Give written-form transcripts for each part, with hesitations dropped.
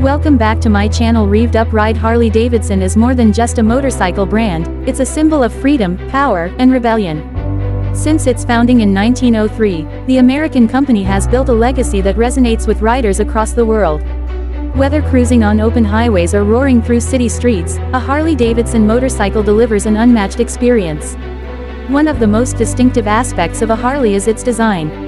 Welcome back to my channel. Revved Up Ride. Harley Davidson is more than just a motorcycle brand, it's a symbol of freedom, power, and rebellion. Since its founding in 1903, the American company has built a legacy that resonates with riders across the world. Whether cruising on open highways or roaring through city streets, a Harley Davidson motorcycle delivers an unmatched experience. One of the most distinctive aspects of a Harley is its design.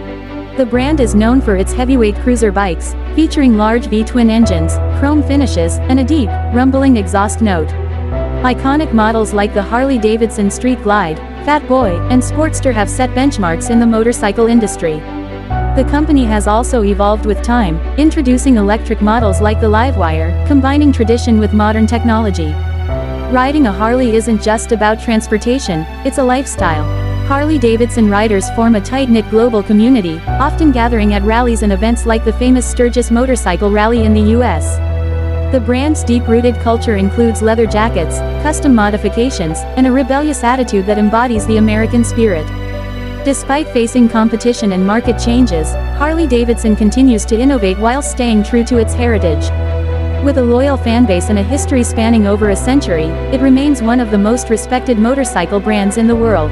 The brand is known for its heavyweight cruiser bikes, featuring large V-twin engines, chrome finishes, and a deep, rumbling exhaust note. Iconic models like the Harley Davidson Street Glide, Fat Boy, and Sportster have set benchmarks in the motorcycle industry. The company has also evolved with time, introducing electric models like the Livewire, combining tradition with modern technology. Riding a Harley isn't just about transportation, it's a lifestyle. Harley Davidson riders form a tight-knit global community, often gathering at rallies and events like the famous Sturgis Motorcycle Rally in the US. The brand's deep-rooted culture includes leather jackets, custom modifications, and a rebellious attitude that embodies the American spirit. Despite facing competition and market changes, Harley Davidson continues to innovate while staying true to its heritage. With a loyal fanbase and a history spanning over a century, it remains one of the most respected motorcycle brands in the world.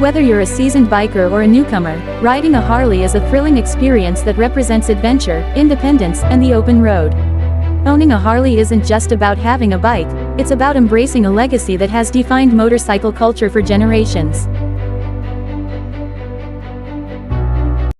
Whether you're a seasoned biker or a newcomer, riding a Harley is a thrilling experience that represents adventure, independence, and the open road. Owning a Harley isn't just about having a bike, it's about embracing a legacy that has defined motorcycle culture for generations.